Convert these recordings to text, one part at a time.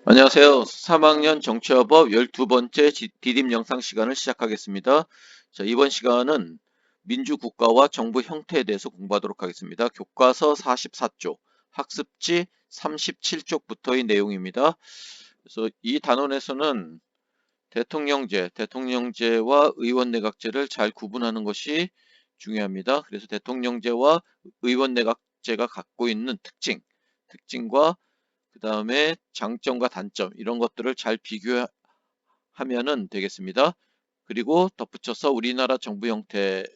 안녕하세요. 3학년 정치화법 12번째 디딤 영상 시간을 시작하겠습니다. 자, 이번 시간은 민주국가와 정부 형태에 대해서 공부하도록 하겠습니다. 교과서 44쪽, 학습지 37쪽부터의 내용입니다. 그래서 이 단원에서는 대통령제와 의원내각제를 잘 구분하는 것이 중요합니다. 그래서 대통령제와 의원내각제가 갖고 있는 특징과 그 다음에 장점과 단점 이런 것들을 잘 비교하면은 되겠습니다. 그리고 덧붙여서 우리나라 정부 형태의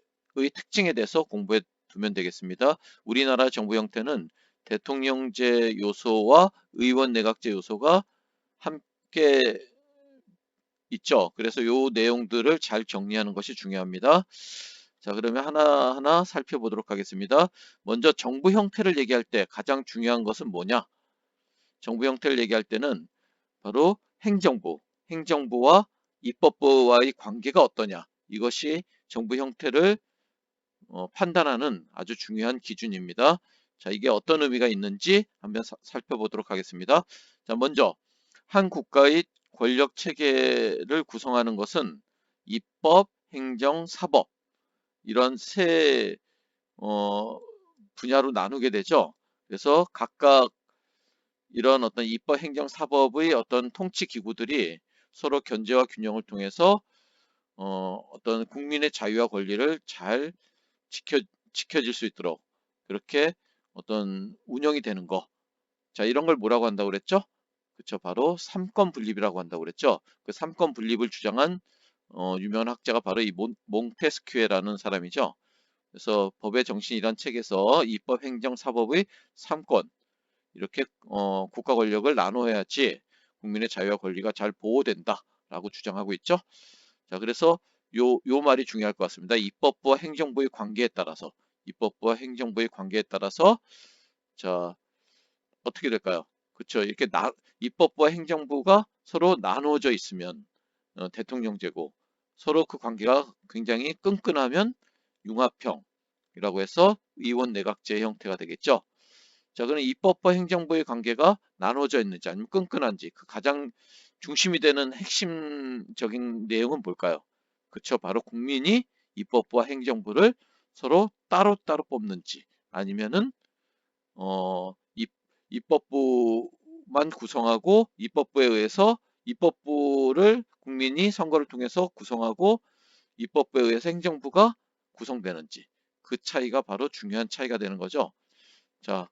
특징에 대해서 공부해 두면 되겠습니다. 우리나라 정부 형태는 대통령제 요소와 의원 내각제 요소가 함께 있죠. 그래서 요 내용들을 잘 정리하는 것이 중요합니다. 자, 그러면 하나하나 살펴보도록 하겠습니다. 먼저 정부 형태를 얘기할 때 가장 중요한 것은 뭐냐? 정부 형태를 얘기할 때는 바로 행정부와 입법부와의 관계가 어떠냐. 이것이 정부 형태를 판단하는 아주 중요한 기준입니다. 자, 이게 어떤 의미가 있는지 한번 살펴보도록 하겠습니다. 자, 먼저 한 국가의 권력 체계를 구성하는 것은 입법, 행정, 사법 이런 세 분야로 나누게 되죠. 그래서 각각 이런 어떤 입법, 행정, 사법의 어떤 통치 기구들이 서로 견제와 균형을 통해서 어떤 국민의 자유와 권리를 잘 지켜 지켜질 수 있도록 그렇게 어떤 운영이 되는 거. 자, 이런 걸 뭐라고 한다고 그랬죠? 그쵸, 바로 삼권 분립이라고 한다고 그랬죠. 그 삼권 분립을 주장한 유명한 학자가 바로 이 몽테스큐에라는 사람이죠. 그래서 법의 정신이란 책에서 입법, 행정, 사법의 삼권 이렇게 국가 권력을 나눠야지 국민의 자유와 권리가 잘 보호된다라고 주장하고 있죠. 자, 그래서 요 말이 중요할 것 같습니다. 입법부와 행정부의 관계에 따라서 자, 어떻게 될까요? 그렇죠. 이렇게 입법부와 행정부가 서로 나누어져 있으면 대통령제고 서로 그 관계가 굉장히 끈끈하면 융합형이라고 해서 의원 내각제 형태가 되겠죠. 자, 그럼 입법과 행정부의 관계가 나눠져 있는지 아니면 끈끈한지 그 가장 중심이 되는 핵심적인 내용은 뭘까요? 그쵸, 바로 국민이 입법부와 행정부를 서로 따로따로 뽑는지 아니면은 입 입법부만 구성하고 입법부에 의해서 입법부를 국민이 선거를 통해서 구성하고 입법부에 의해서 행정부가 구성되는지 그 차이가 바로 중요한 차이가 되는 거죠. 자,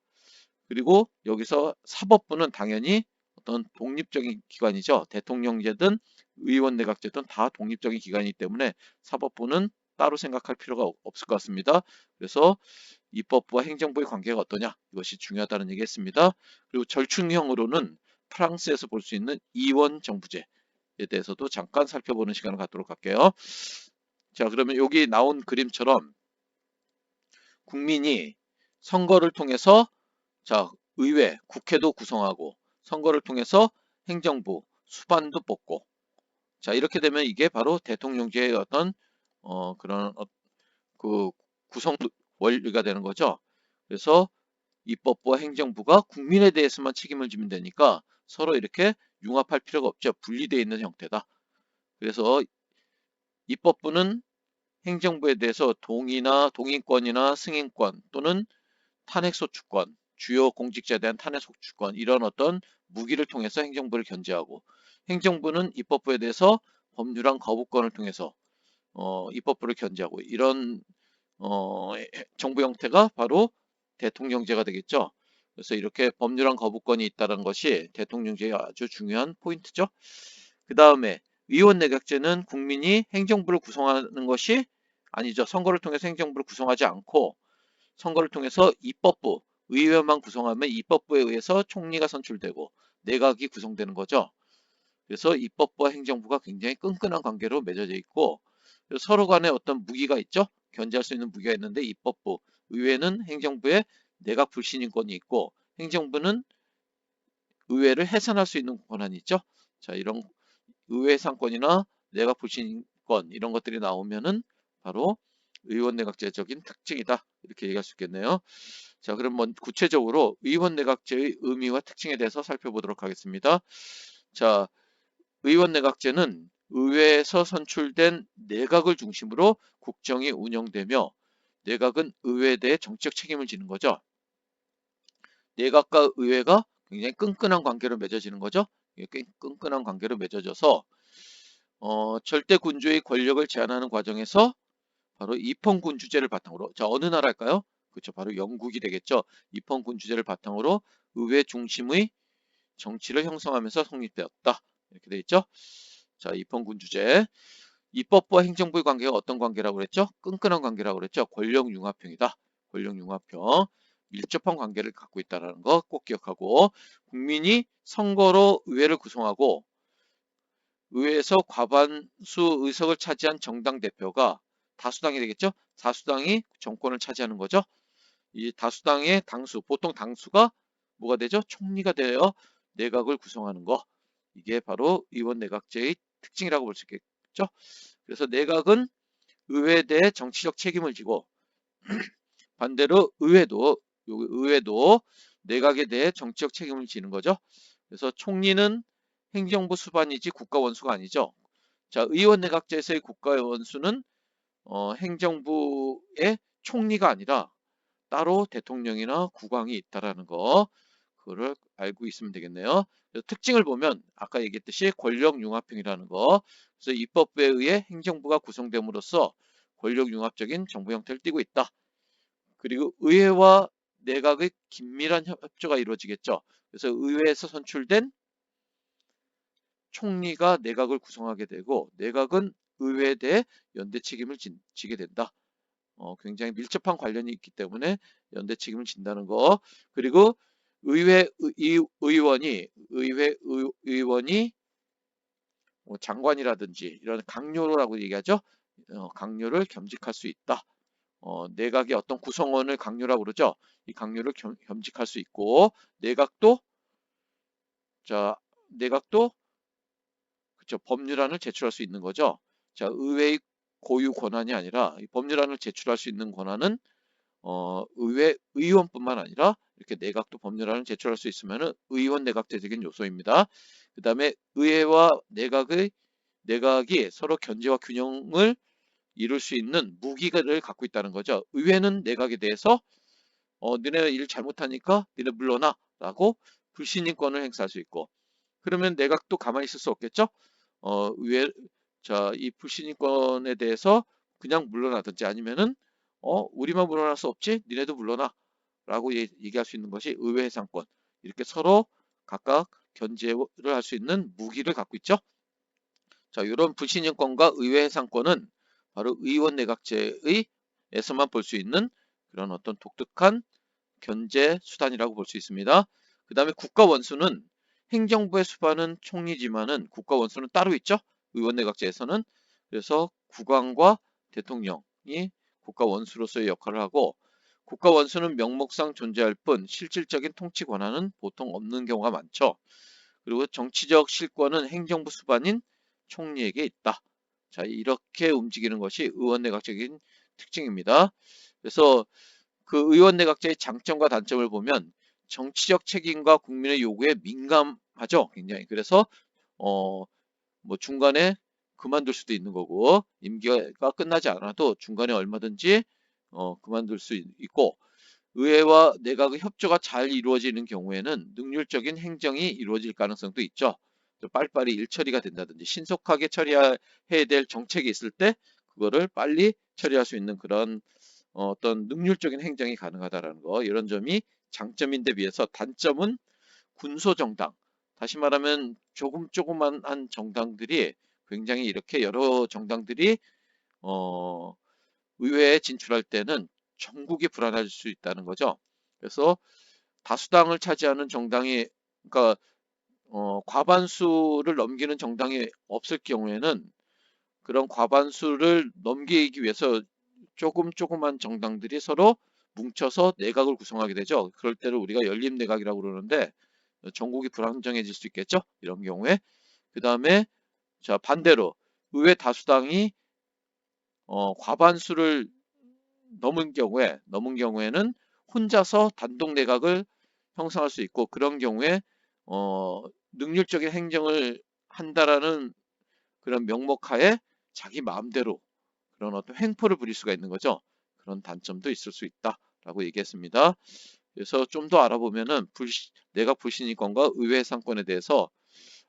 그리고 여기서 사법부는 당연히 어떤 독립적인 기관이죠. 대통령제든 의원 내각제든 다 독립적인 기관이기 때문에 사법부는 따로 생각할 필요가 없을 것 같습니다. 그래서 입법부와 행정부의 관계가 어떠냐 이것이 중요하다는 얘기했습니다. 그리고 절충형으로는 프랑스에서 볼 수 있는 이원 정부제에 대해서도 잠깐 살펴보는 시간을 갖도록 할게요. 자, 그러면 여기 나온 그림처럼 국민이 선거를 통해서 자, 의회, 국회도 구성하고 선거를 통해서 행정부, 수반도 뽑고 자, 이렇게 되면 이게 바로 대통령제의 어떤 그런 그 구성 원리가 되는 거죠. 그래서 입법부와 행정부가 국민에 대해서만 책임을 지면 되니까 서로 이렇게 융합할 필요가 없죠. 분리되어 있는 형태다. 그래서 입법부는 행정부에 대해서 동의권이나 승인권 또는 탄핵소추권, 주요 공직자에 대한 탄핵소추권 이런 어떤 무기를 통해서 행정부를 견제하고 행정부는 입법부에 대해서 법률안 거부권을 통해서 입법부를 견제하고 이런 정부 형태가 바로 대통령제가 되겠죠. 그래서 이렇게 법률안 거부권이 있다는 것이 대통령제의 아주 중요한 포인트죠. 그 다음에 의원 내각제는 국민이 행정부를 구성하는 것이 아니죠. 선거를 통해서 행정부를 구성하지 않고 선거를 통해서 의회만 구성하면 입법부에 의해서 총리가 선출되고 내각이 구성되는 거죠. 그래서 입법부와 행정부가 굉장히 끈끈한 관계로 맺어져 있고 서로 간에 어떤 무기가 있죠. 견제할 수 있는 무기가 있는데 의회는 행정부의 내각 불신임권이 있고 행정부는 의회를 해산할 수 있는 권한이 있죠. 자, 이런 의회 해산권이나 내각 불신권 이런 것들이 나오면은 바로 의원 내각제적인 특징이다 이렇게 얘기할 수 있겠네요. 자, 그럼 구체적으로 의원 내각제의 의미와 특징에 대해서 살펴보도록 하겠습니다. 자, 의원 내각제는 의회에서 선출된 내각을 중심으로 국정이 운영되며 내각은 의회에 대해 정치적 책임을 지는 거죠. 내각과 의회가 굉장히 끈끈한 관계로 맺어지는 거죠. 끈끈한 관계로 맺어져서 절대 군주의 권력을 제한하는 과정에서 바로 입헌군주제를 바탕으로, 자, 어느 나라일까요? 그렇죠, 바로 영국이 되겠죠. 입헌군주제를 바탕으로 의회 중심의 정치를 형성하면서 성립되었다, 이렇게 돼 있죠. 자, 입헌군주제. 입법부와 행정부의 관계가 어떤 관계라고 그랬죠? 끈끈한 관계라고 그랬죠. 권력융합형이다. 권력융합형. 밀접한 관계를 갖고 있다는 거 꼭 기억하고, 국민이 선거로 의회를 구성하고 의회에서 과반수 의석을 차지한 정당 대표가 다수당이 되겠죠. 다수당이 정권을 차지하는 거죠. 이 다수당의 당수, 보통 당수가 뭐가 되죠? 총리가 되어 내각을 구성하는 거. 이게 바로 의원 내각제의 특징이라고 볼 수 있겠죠. 그래서 내각은 의회에 대해 정치적 책임을 지고 반대로 의회도 내각에 대해 정치적 책임을 지는 거죠. 그래서 총리는 행정부 수반이지 국가 원수가 아니죠. 자, 의원 내각제에서의 국가 원수는 행정부의 총리가 아니라 따로 대통령이나 국왕이 있다라는 거, 그거를 알고 있으면 되겠네요. 특징을 보면 아까 얘기했듯이 권력융합형이라는 거, 그래서 입법부에 의해 행정부가 구성됨으로써 권력융합적인 정부 형태를 띠고 있다. 그리고 의회와 내각의 긴밀한 협조가 이루어지겠죠. 그래서 의회에서 선출된 총리가 내각을 구성하게 되고 내각은 의회에 대해 연대 책임을 지게 된다. 굉장히 밀접한 관련이 있기 때문에 연대 책임을 진다는 거. 그리고 의원이 뭐 장관이라든지 이런 강요라고 얘기하죠. 강요를 겸직할 수 있다. 내각의 어떤 구성원을 강요라고 그러죠. 이 강요를 겸직할 수 있고 내각도 자 내각도 그렇죠. 법률안을 제출할 수 있는 거죠. 자, 의회의 고유 권한이 아니라 이 법률안을 제출할 수 있는 권한은 의회 의원뿐만 아니라 이렇게 내각도 법률안을 제출할 수 있으면 의원 내각제적인 요소입니다. 그 다음에 의회와 내각이 서로 견제와 균형을 이룰 수 있는 무기를 갖고 있다는 거죠. 의회는 내각에 대해서 너네 일 잘못하니까 너네 물러나 라고 불신임권을 행사할 수 있고, 그러면 내각도 가만히 있을 수 없겠죠. 의회 이 불신임권에 대해서 그냥 물러나든지 아니면은 우리만 물러날 수 없지 니네도 물러나 라고 얘기할 수 있는 것이 의회 해상권. 이렇게 서로 각각 견제를 할 수 있는 무기를 갖고 있죠. 자, 이런 불신임권과 의회 해상권은 바로 의원 내각제에서만 볼 수 있는 그런 어떤 독특한 견제 수단이라고 볼 수 있습니다. 그 다음에 국가 원수는 행정부의 수반은 총리지만은 국가 원수는 따로 있죠. 의원 내각제에서는. 그래서 국왕과 대통령이 국가 원수로서의 역할을 하고, 국가 원수는 명목상 존재할 뿐 실질적인 통치 권한은 보통 없는 경우가 많죠. 그리고 정치적 실권은 행정부 수반인 총리에게 있다. 자, 이렇게 움직이는 것이 의원 내각적인 특징입니다. 그래서 그 의원 내각제의 장점과 단점을 보면 정치적 책임과 국민의 요구에 민감하죠. 굉장히. 그래서 뭐 중간에 그만둘 수도 있는 거고, 임기가 끝나지 않아도 중간에 얼마든지 그만둘 수 있고, 의회와 내각의 협조가 잘 이루어지는 경우에는 능률적인 행정이 이루어질 가능성도 있죠. 빨리빨리 일 처리가 된다든지 신속하게 처리해야 될 정책이 있을 때 그거를 빨리 처리할 수 있는 그런 어떤 능률적인 행정이 가능하다라는 거, 이런 점이 장점인데 비해서 단점은 군소정당, 다시 말하면 조그만한 정당들이 굉장히 이렇게 여러 정당들이 의회에 진출할 때는 전국이 불안할 수 있다는 거죠. 그래서 다수당을 차지하는 정당이, 그러니까 과반수를 넘기는 정당이 없을 경우에는 그런 과반수를 넘기기 위해서 조그만 정당들이 서로 뭉쳐서 내각을 구성하게 되죠. 그럴 때를 우리가 연립 내각이라고 그러는데 전국이 불안정해질 수 있겠죠. 이런 경우에. 그 다음에 자, 반대로 의회 다수당이 과반수를 넘은 경우에는 혼자서 단독 내각을 형성할 수 있고 그런 경우에 능률적인 행정을 한다라는 그런 명목하에 자기 마음대로 그런 어떤 횡포를 부릴 수가 있는 거죠. 그런 단점도 있을 수 있다라고 얘기했습니다. 그래서 좀 더 알아보면은 내각 불신인권과 의회 상권에 대해서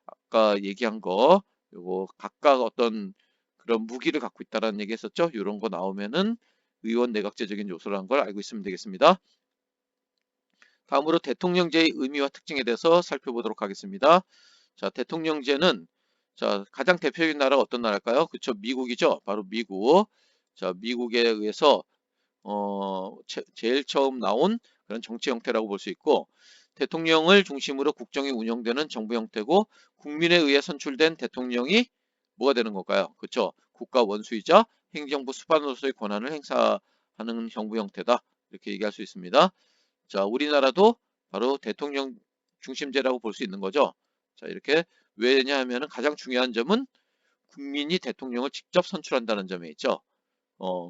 아까 얘기한 거 요거 각각 어떤 그런 무기를 갖고 있다라는 얘기 했었죠. 이런 거 나오면은 의원 내각제적인 요소라는 걸 알고 있으면 되겠습니다. 다음으로 대통령제의 의미와 특징에 대해서 살펴보도록 하겠습니다. 자, 대통령제는 자, 가장 대표적인 나라가 어떤 나라일까요? 그쵸, 미국이죠. 바로 미국. 자, 미국에 의해서 제일 처음 나온 그런 정치 형태라고 볼 수 있고 대통령을 중심으로 국정이 운영되는 정부 형태고 국민에 의해 선출된 대통령이 뭐가 되는 걸까요? 그쵸? 국가 원수이자 행정부 수반으로서의 권한을 행사하는 정부 형태다. 이렇게 얘기할 수 있습니다. 자, 우리나라도 바로 대통령 중심제라고 볼 수 있는 거죠. 자, 이렇게 왜냐 하면은 가장 중요한 점은 국민이 대통령을 직접 선출한다는 점에 있죠.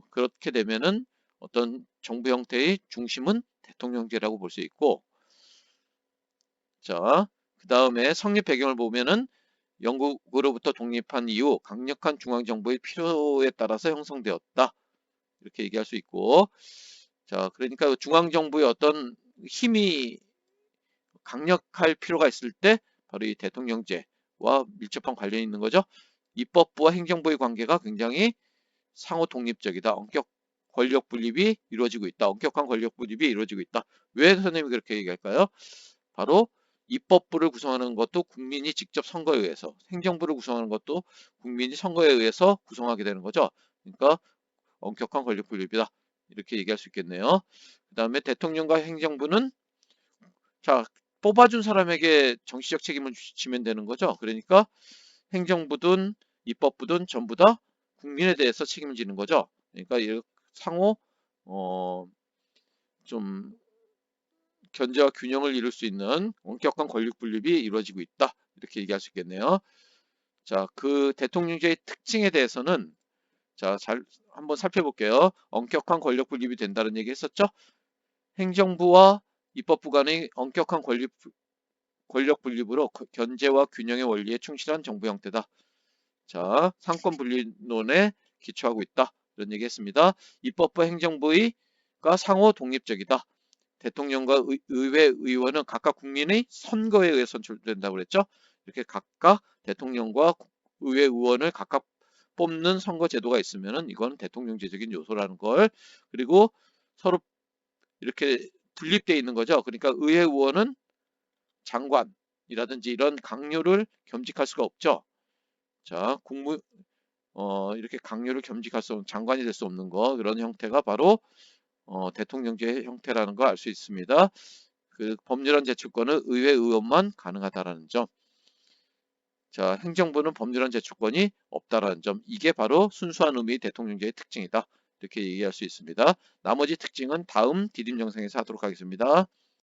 그렇게 되면은 어떤 정부 형태의 중심은 대통령제라고 볼 수 있고, 자, 그 다음에 성립 배경을 보면은 영국으로부터 독립한 이후 강력한 중앙정부의 필요에 따라서 형성되었다. 이렇게 얘기할 수 있고, 자, 그러니까 중앙정부의 어떤 힘이 강력할 필요가 있을 때 바로 이 대통령제와 밀접한 관련이 있는 거죠. 입법부와 행정부의 관계가 굉장히 상호 독립적이다. 권력 분립이 이루어지고 있다. 엄격한 권력 분립이 이루어지고 있다. 왜 선생님이 그렇게 얘기할까요? 바로 입법부를 구성하는 것도 국민이 직접 선거에 의해서, 행정부를 구성하는 것도 국민이 선거에 의해서 구성하게 되는 거죠. 그러니까 엄격한 권력 분립이다. 이렇게 얘기할 수 있겠네요. 그 다음에 대통령과 행정부는 자, 뽑아준 사람에게 정치적 책임을 지면 되는 거죠. 그러니까 행정부든 입법부든 전부 다 국민에 대해서 책임을 지는 거죠. 그러니까 상호 어, 좀 견제와 균형을 이룰 수 있는 엄격한 권력 분립이 이루어지고 있다. 이렇게 얘기할 수 있겠네요. 자, 그 대통령제의 특징에 대해서는 자, 잘 한번 살펴볼게요. 엄격한 권력 분립이 된다는 얘기 했었죠. 행정부와 입법부 간의 엄격한 권력 분립으로 견제와 균형의 원리에 충실한 정부 형태다. 자, 상권 분립론에 기초하고 있다. 이런 얘기 했습니다. 입법부 행정부가 상호 독립적이다. 대통령과 의회 의원은 각각 국민의 선거에 의해 선출된다고 그랬죠. 이렇게 각각 대통령과 의회 의원을 각각 뽑는 선거 제도가 있으면은 이건 대통령제적인 요소라는 걸 그리고 서로 이렇게 분립되어 있는 거죠. 그러니까 의회 의원은 장관이라든지 이런 강요를 겸직할 수가 없죠. 자, 이렇게 강요를 겸직할 수 없는 장관이 될 수 없는 거 그런 형태가 바로 대통령제 형태라는 걸 알 수 있습니다. 그 법률안 제출권은 의회 의원만 가능하다라는 점. 자, 행정부는 법률안 제출권이 없다라는 점. 이게 바로 순수한 의미의 대통령제의 특징이다. 이렇게 얘기할 수 있습니다. 나머지 특징은 다음 디딤 영상에서 하도록 하겠습니다.